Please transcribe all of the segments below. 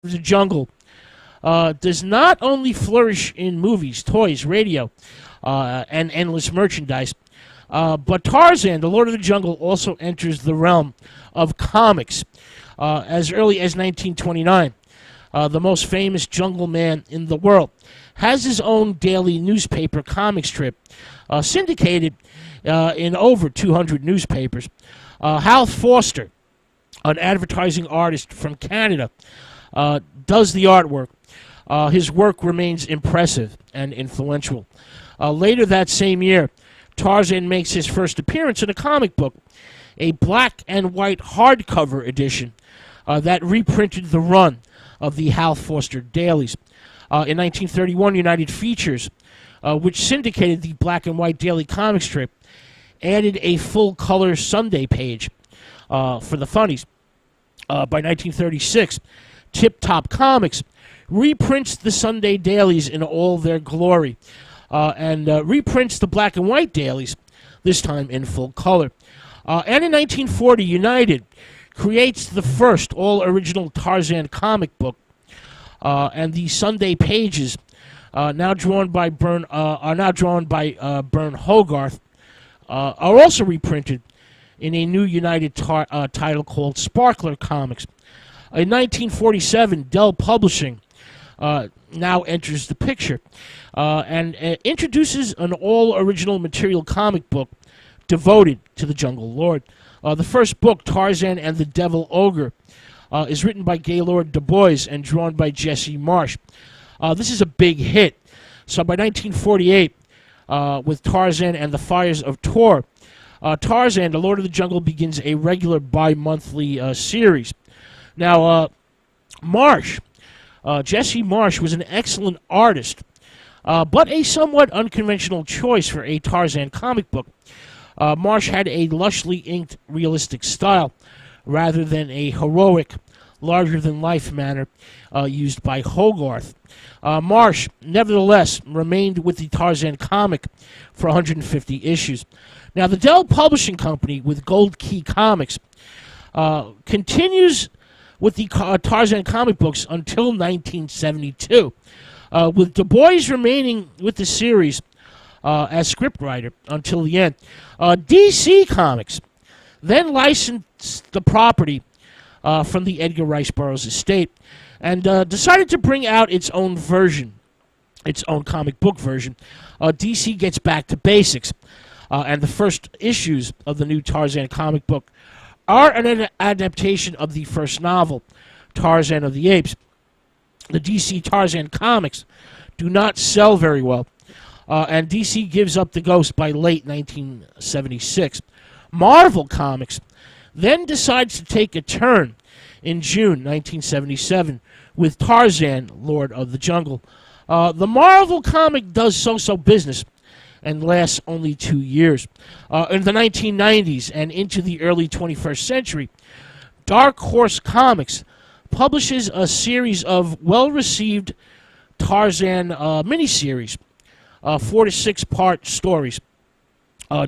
the Jungle does not only flourish in movies, toys, radio, and endless merchandise, but Tarzan, the Lord of the Jungle, also enters the realm of comics as early as 1929. The most famous jungle man in the world has his own daily newspaper comic strip, syndicated in over 200 newspapers. Hal Foster, an advertising artist from Canada, does the artwork. His work remains impressive and influential. Later that same year, Tarzan makes his first appearance in a comic book, a black and white hardcover edition that reprinted the run of the Hal Foster dailies. In 1931, United Features, which syndicated the black and white daily comic strip, added a full-color Sunday page for the funnies. By 1936, Tip Top Comics reprints the Sunday dailies in all their glory and reprints the black and white dailies, this time in full color. And in 1940, United creates the first all-original Tarzan comic book, and the Sunday pages, now drawn by Bern Hogarth, are also reprinted in a new United title called Sparkler Comics. In 1947, Dell Publishing now enters the picture and introduces an all-original material comic book devoted to the Jungle Lord. The first book, Tarzan and the Devil Ogre, is written by Gaylord Du Bois and drawn by Jesse Marsh. This is a big hit. So by 1948, with Tarzan and the Fires of Tor, Tarzan, the Lord of the Jungle, begins a regular bi-monthly series. Now, Jesse Marsh was an excellent artist, but a somewhat unconventional choice for a Tarzan comic book. Marsh had a lushly inked, realistic style, rather than a heroic, larger-than-life manner used by Hogarth. Marsh, nevertheless, remained with the Tarzan comic for 150 issues. Now, the Dell Publishing Company, with Gold Key Comics, continues with the Tarzan comic books until 1972, with Du Bois remaining with the series as scriptwriter until the end. DC Comics then licensed the property from the Edgar Rice Burroughs estate and decided to bring out its own version, its own comic book version. DC gets back to basics, and the first issues of the new Tarzan comic book are an adaptation of the first novel, Tarzan of the Apes. The DC Tarzan comics do not sell very well, and DC gives up the ghost by late 1976. Marvel Comics then decides to take a turn in June 1977 with Tarzan, Lord of the Jungle. The Marvel comic does so-so business and lasts only 2 years. In the 1990s and into the early 21st century, Dark Horse Comics publishes a series of well-received Tarzan miniseries, 4 to 6 part stories.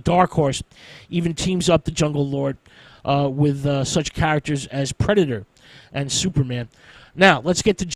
Dark Horse even teams up the Jungle Lord with such characters as Predator and Superman. Now, let's get to